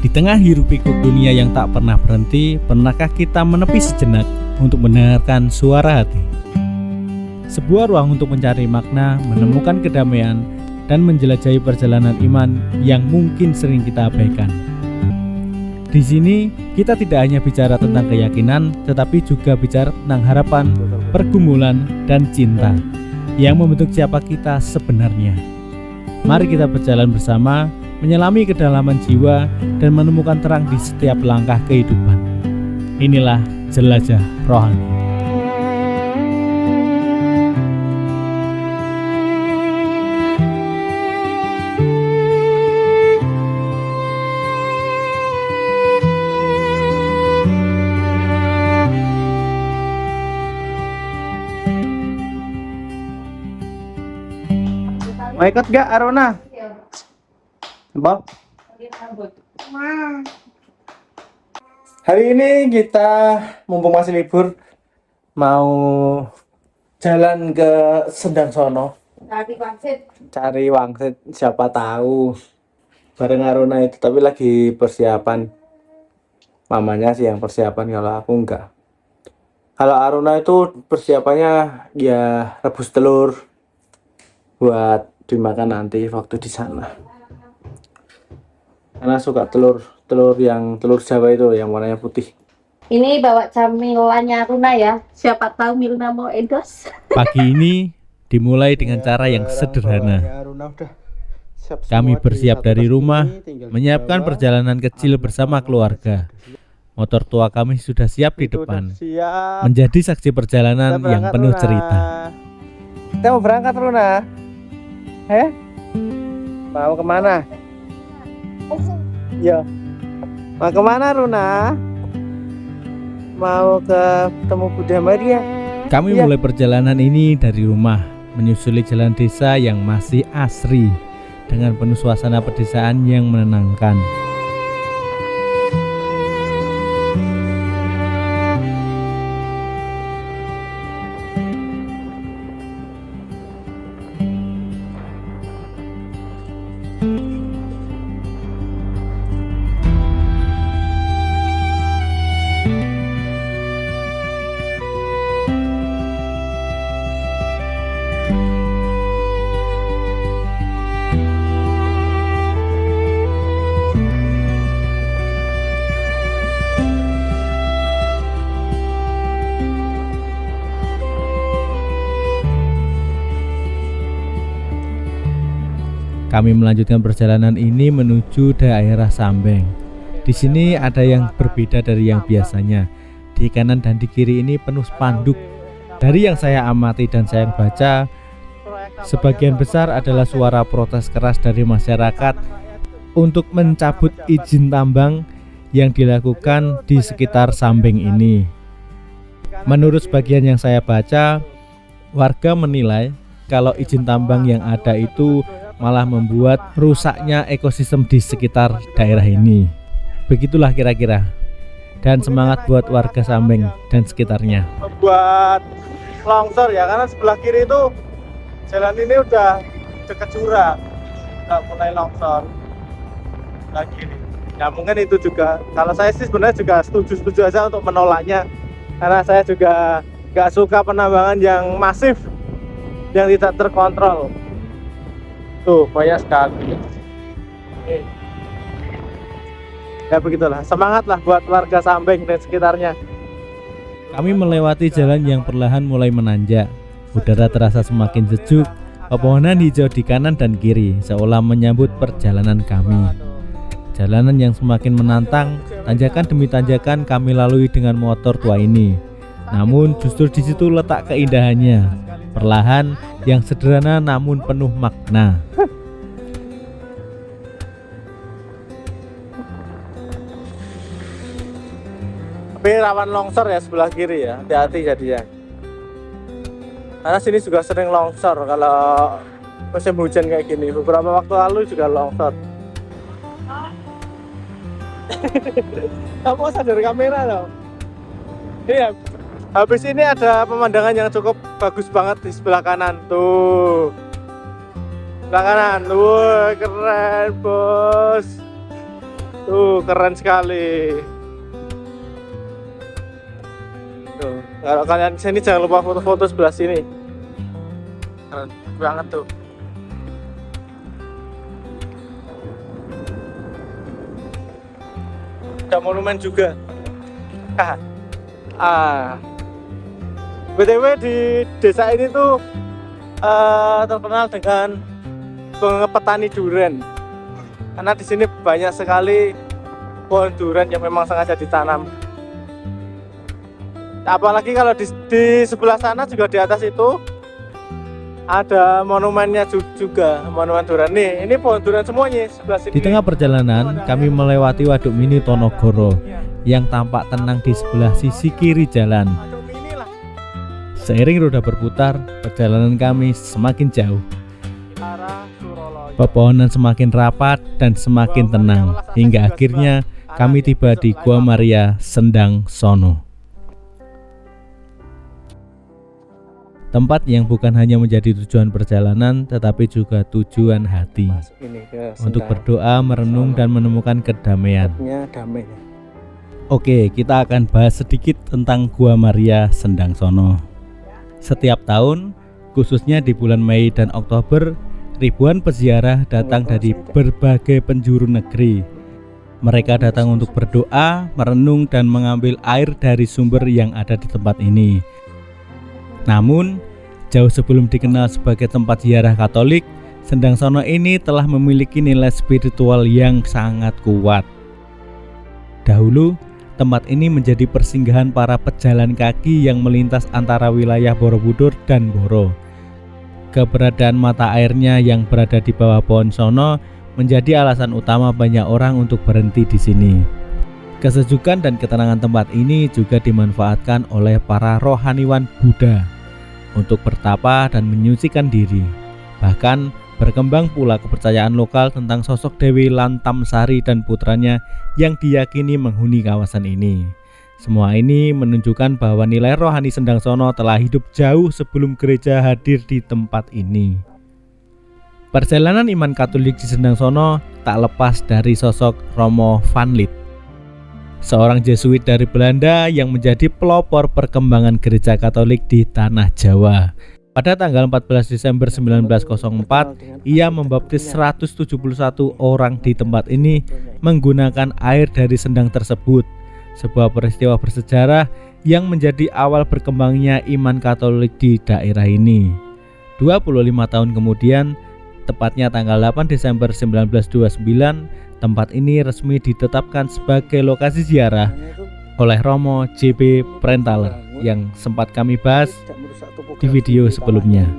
Di tengah hiruk pikuk dunia yang tak pernah berhenti, pernahkah kita menepi sejenak untuk mendengarkan suara hati? Sebuah ruang untuk mencari makna, menemukan kedamaian, dan menjelajahi perjalanan iman yang mungkin sering kita abaikan. Di sini, kita tidak hanya bicara tentang keyakinan, tetapi juga bicara tentang harapan, pergumulan, dan cinta yang membentuk siapa kita sebenarnya. Mari kita berjalan bersama, menyelami kedalaman jiwa dan menemukan terang di setiap langkah kehidupan. Inilah Jelajah Rohani. Mau ikut gak Arona? Bob? Hari ini kita mumpung masih libur mau jalan ke Sendang Sono cari wangsit, siapa tahu bareng Arona itu, tapi lagi persiapan. Mamanya sih yang persiapan, kalau aku enggak. Kalau Arona itu persiapannya ya rebus telur buat dimakan nanti waktu di sana. Karena suka telur yang telur Jawa itu yang warnanya putih. Ini bawa camilannya Runa ya. Siapa tahu Milna mau endos. Pagi ini dimulai dengan cara yang sederhana. Kami bersiap dari rumah, menyiapkan perjalanan kecil bersama keluarga. Motor tua kami sudah siap di depan, menjadi saksi perjalanan yang penuh cerita. Kita mau berangkat, Runa. Mau kemana? Ya. Mau kemana, Runa? Mau ketemu Bunda Maria. Kami mulai perjalanan ini dari rumah, menyusuli jalan desa yang masih asri dengan penuh suasana pedesaan yang menenangkan. Kami melanjutkan perjalanan ini menuju daerah Sambeng. Di sini ada yang berbeda dari yang biasanya. Di kanan dan di kiri ini penuh spanduk. Dari yang saya amati dan saya baca, sebagian besar adalah suara protes keras dari masyarakat untuk mencabut izin tambang yang dilakukan di sekitar Sambeng ini. Menurut sebagian yang saya baca, warga menilai kalau izin tambang yang ada itu malah membuat rusaknya ekosistem di sekitar daerah ini. Begitulah kira-kira. Dan semangat buat warga Sambeng dan sekitarnya. Buat longsor ya, karena sebelah kiri itu jalan ini udah dekat jurang, udah mulai longsor lagi nih. Ya mungkin itu juga, kalau saya sih sebenarnya juga setuju aja untuk menolaknya, karena saya juga nggak suka penambangan yang masif, yang tidak terkontrol. Tuh banyak sekali. Ya begitulah, semangatlah buat warga Sambeng dan sekitarnya. Kami melewati jalan yang perlahan mulai menanjak. Udara terasa semakin sejuk. Pepohonan hijau di kanan dan kiri seolah menyambut perjalanan kami. Jalanan yang semakin menantang, tanjakan demi tanjakan kami lalui dengan motor tua ini. Namun justru di situ letak keindahannya. Perlahan, yang sederhana namun penuh makna. Tapi rawan longsor ya sebelah kiri ya, hati-hati jadinya. Karena sini juga sering longsor kalau musim hujan kayak gini. Beberapa waktu lalu juga longsor. Kamu sadar kamera loh. Iya. Habis ini ada pemandangan yang cukup bagus banget di sebelah kanan tuh. Sebelah kanan, wah keren bos. Tuh, keren sekali. Tuh, kalau kalian kesini jangan lupa foto-foto sebelah sini. Keren banget tuh. Ada monumen juga. BTW di desa ini tuh terkenal dengan petani durian. Karena di sini banyak sekali pohon durian yang memang sengaja ditanam. Apalagi kalau di sebelah sana juga di atas itu ada monumennya juga, monumen durian. Nih, ini pohon durian semuanya sebelah sini. Di tengah perjalanan, kami melewati Waduk Mini Tonogoro yang tampak tenang di sebelah sisi kiri jalan. Seiring roda berputar, perjalanan kami semakin jauh. Pepohonan semakin rapat dan semakin tenang, hingga akhirnya kami tiba di Gua Maria Sendang Sono. Tempat yang bukan hanya menjadi tujuan perjalanan, tetapi juga tujuan hati. Untuk berdoa, merenung, dan menemukan kedamaian. Oke, kita akan bahas sedikit tentang Gua Maria Sendang Sono. Setiap tahun, khususnya di bulan Mei dan Oktober, ribuan peziarah datang dari berbagai penjuru negeri. Mereka datang untuk berdoa, merenung, dan mengambil air dari sumber yang ada di tempat ini. Namun, jauh sebelum dikenal sebagai tempat ziarah Katolik, Sendang Sono ini telah memiliki nilai spiritual yang sangat kuat. Dahulu, tempat ini menjadi persinggahan para pejalan kaki yang melintas antara wilayah Borobudur dan Boro. Keberadaan mata airnya yang berada di bawah pohon sono menjadi alasan utama banyak orang untuk berhenti di sini. Kesejukan dan ketenangan tempat ini juga dimanfaatkan oleh para rohaniwan Buddha untuk bertapa dan menyucikan diri. Bahkan berkembang pula kepercayaan lokal tentang sosok Dewi Lantamsari dan putranya yang diyakini menghuni kawasan ini. Semua ini menunjukkan bahwa nilai rohani Sendang Sono telah hidup jauh sebelum gereja hadir di tempat ini. Perjalanan iman Katolik di Sendang Sono tak lepas dari sosok Romo van Lith, seorang Jesuit dari Belanda yang menjadi pelopor perkembangan gereja Katolik di tanah Jawa. Pada tanggal 14 Desember 1904, ia membaptis 171 orang di tempat ini menggunakan air dari sendang tersebut. Sebuah peristiwa bersejarah yang menjadi awal berkembangnya iman Katolik di daerah ini. 25 tahun kemudian, tepatnya tanggal 8 Desember 1929, tempat ini resmi ditetapkan sebagai lokasi ziarah oleh Romo J.B. Prentaler yang sempat kami bahas di video sebelumnya.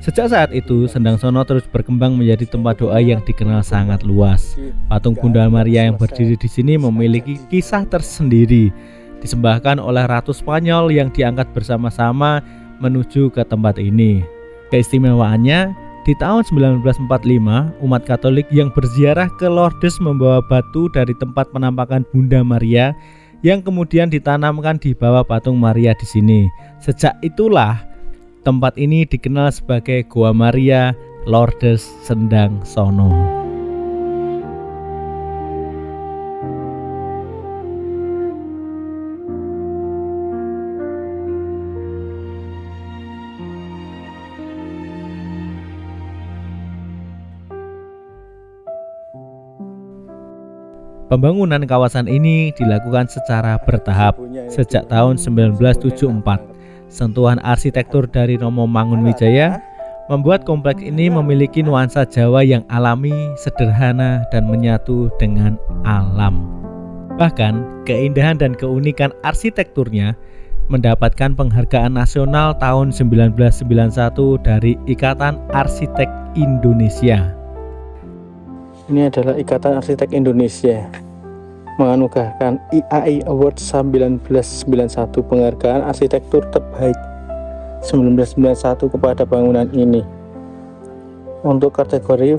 Sejak saat itu, Sendang Sono terus berkembang menjadi tempat doa yang dikenal sangat luas. Patung Bunda Maria yang berdiri di sini memiliki kisah tersendiri, disembahkan oleh Ratu Spanyol yang diangkat bersama-sama menuju ke tempat ini. Keistimewaannya, di tahun 1945, umat Katolik yang berziarah ke Lourdes membawa batu dari tempat penampakan Bunda Maria yang kemudian ditanamkan di bawah patung Maria di sini. Sejak itulah tempat ini dikenal sebagai Gua Maria Lourdes Sendang Sono. Pembangunan kawasan ini dilakukan secara bertahap sejak tahun 1974. Sentuhan arsitektur dari Romo Mangunwijaya membuat kompleks ini memiliki nuansa Jawa yang alami, sederhana, dan menyatu dengan alam. Bahkan, keindahan dan keunikan arsitekturnya mendapatkan penghargaan nasional tahun 1991 dari Ikatan Arsitek Indonesia. Ini adalah Ikatan Arsitek Indonesia menganugerahkan IAI Award 1991 penghargaan arsitektur terbaik 1991 kepada bangunan ini untuk kategori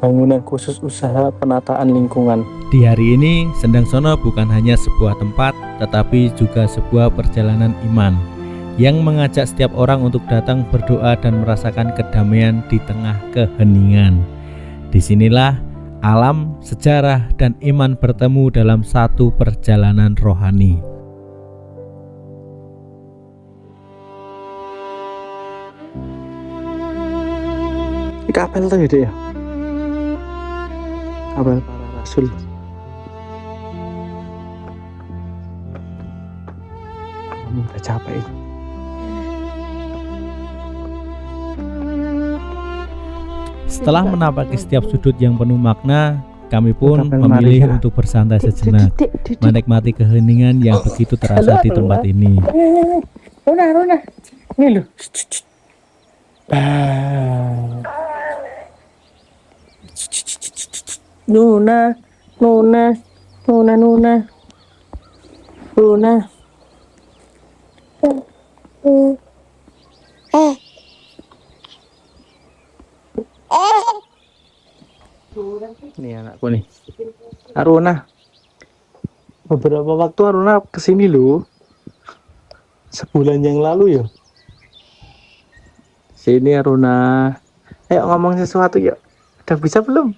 bangunan khusus usaha penataan lingkungan. Di hari ini, Sendang Sono bukan hanya sebuah tempat, tetapi juga sebuah perjalanan iman yang mengajak setiap orang untuk datang berdoa dan merasakan kedamaian di tengah keheningan. Disinilah alam, sejarah, dan iman bertemu dalam satu perjalanan rohani. Ini kapel tuh ya, kapel para rasul. Udah capek. Setelah menapaki setiap sudut yang penuh makna, kami pun memilih untuk bersantai sejenak, menikmati keheningan yang begitu terasa di tempat ini. Rona, ini loh. Nuna. Ini anakku nih, Aruna. Beberapa waktu Aruna kesini loh, sebulan yang lalu ya. Sini Aruna, ayo ngomong sesuatu yuk. Udah bisa belum?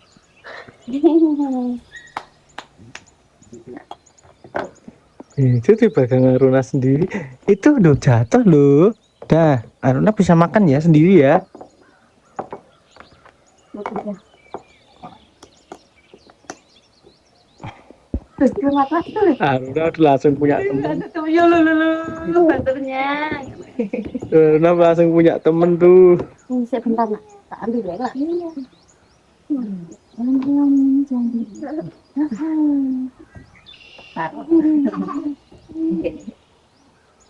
Itu di belakang Aruna sendiri. Itu udah jatuh loh. Dah, Aruna bisa makan ya sendiri ya. Aruna udah langsung punya teman. Aruna langsung punya temen tuh. Sebentar nak, tak ambil ya lah.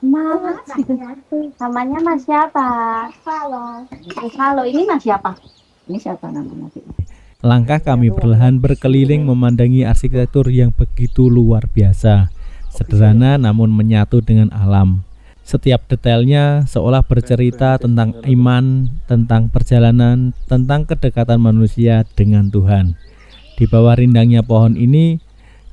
Mas, namanya Mas siapa? Mas Halo, ini Mas siapa? Ini siapa namanya? Langkah kami perlahan berkeliling memandangi arsitektur yang begitu luar biasa, sederhana namun menyatu dengan alam. Setiap detailnya seolah bercerita tentang iman, tentang perjalanan, tentang kedekatan manusia dengan Tuhan. Di bawah rindangnya pohon ini,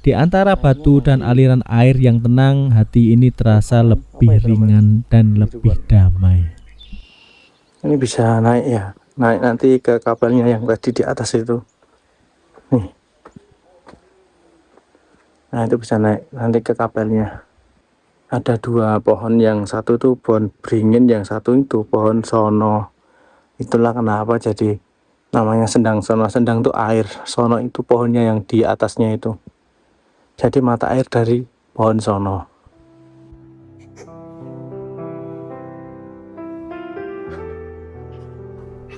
di antara batu dan aliran air yang tenang, hati ini terasa lebih ringan dan lebih damai. Ini bisa naik ya, naik nanti ke kapalnya yang tadi di atas itu. Nih. Nah itu bisa naik nanti ke kapalnya. Ada dua pohon, yang satu tuh pohon beringin, yang satu itu pohon sono. Itulah kenapa jadi namanya sendang sono. Sendang itu air, sono itu pohonnya yang di atasnya itu. Jadi mata air dari pohon sono.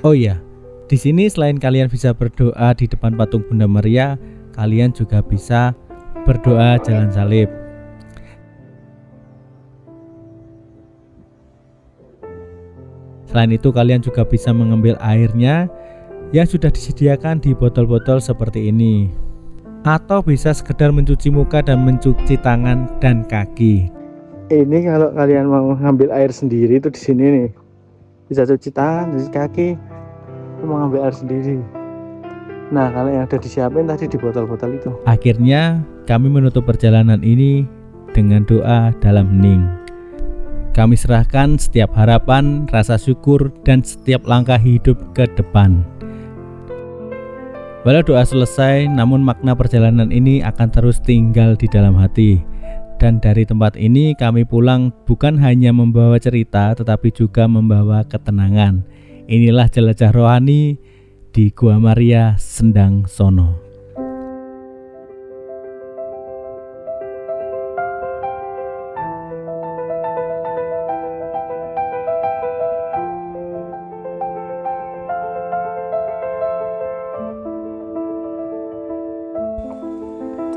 Oh iya, di sini selain kalian bisa berdoa di depan patung Bunda Maria, kalian juga bisa berdoa jalan salib. Selain itu kalian juga bisa mengambil airnya yang sudah disediakan di botol-botol seperti ini. Atau bisa sekedar mencuci muka dan mencuci tangan dan kaki. Ini kalau kalian mau ngambil air sendiri itu di sini nih. Bisa cuci tangan, cuci kaki. Mau ngambil air sendiri. Nah, kalau yang udah disiapin tadi di botol-botol itu. Akhirnya kami menutup perjalanan ini dengan doa dalam hening. Kami serahkan setiap harapan, rasa syukur, dan setiap langkah hidup ke depan. Walau doa selesai, namun makna perjalanan ini akan terus tinggal di dalam hati. Dan dari tempat ini kami pulang bukan hanya membawa cerita, tetapi juga membawa ketenangan. Inilah jelajah rohani di Gua Maria Sendang Sono.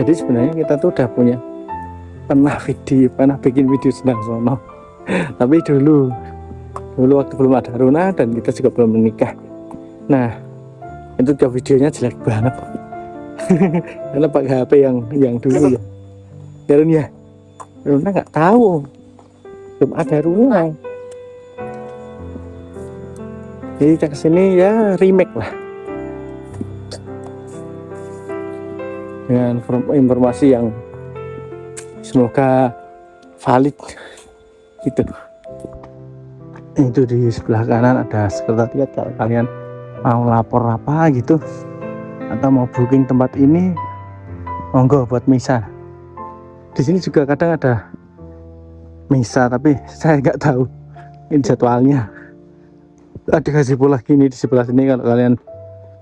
Jadi sebenarnya kita tuh udah pernah bikin video Sendang Sono. Tapi dulu waktu belum ada Runa dan kita juga belum menikah. Nah, itu juga videonya jelek banget. Karena pakai HP yang dulu ya. Ya Runa ya. Runa nggak tahu. Belum ada Runa. Jadi kita kesini ya remake lah. Dengan informasi yang semoga valid gitu. Itu di sebelah kanan ada sekretariat, kalau kalian mau lapor apa gitu atau mau booking tempat ini, monggo buat misa. Di sini juga kadang ada misa, tapi saya nggak tahu ini jadwalnya. Ada gazebo lagi nih di sebelah sini, kalau kalian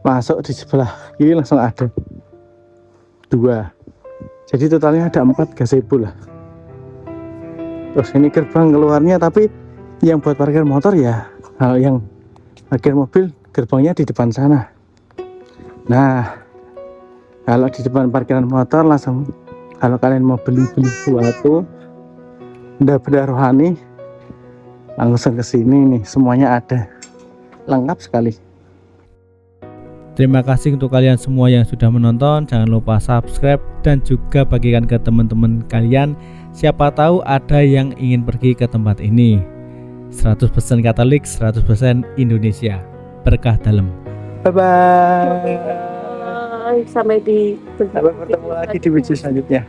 masuk di sebelah kiri langsung ada 2. Jadi totalnya ada 4 gazebo lah. Terus ini gerbang keluarnya, tapi yang buat parkir motor ya, kalau yang parkir mobil gerbangnya di depan sana. Nah, kalau di depan parkiran motor langsung, kalau kalian mau beli sesuatu benda-benda rohani, langsung ke sini nih, semuanya ada, lengkap sekali. Terima kasih untuk kalian semua yang sudah menonton. Jangan lupa subscribe dan juga bagikan ke teman-teman kalian. Siapa tahu ada yang ingin pergi ke tempat ini. 100% Katolik, 100% Indonesia. Berkah dalam. Bye-bye. Sampai Sampai bertemu lagi di video selanjutnya.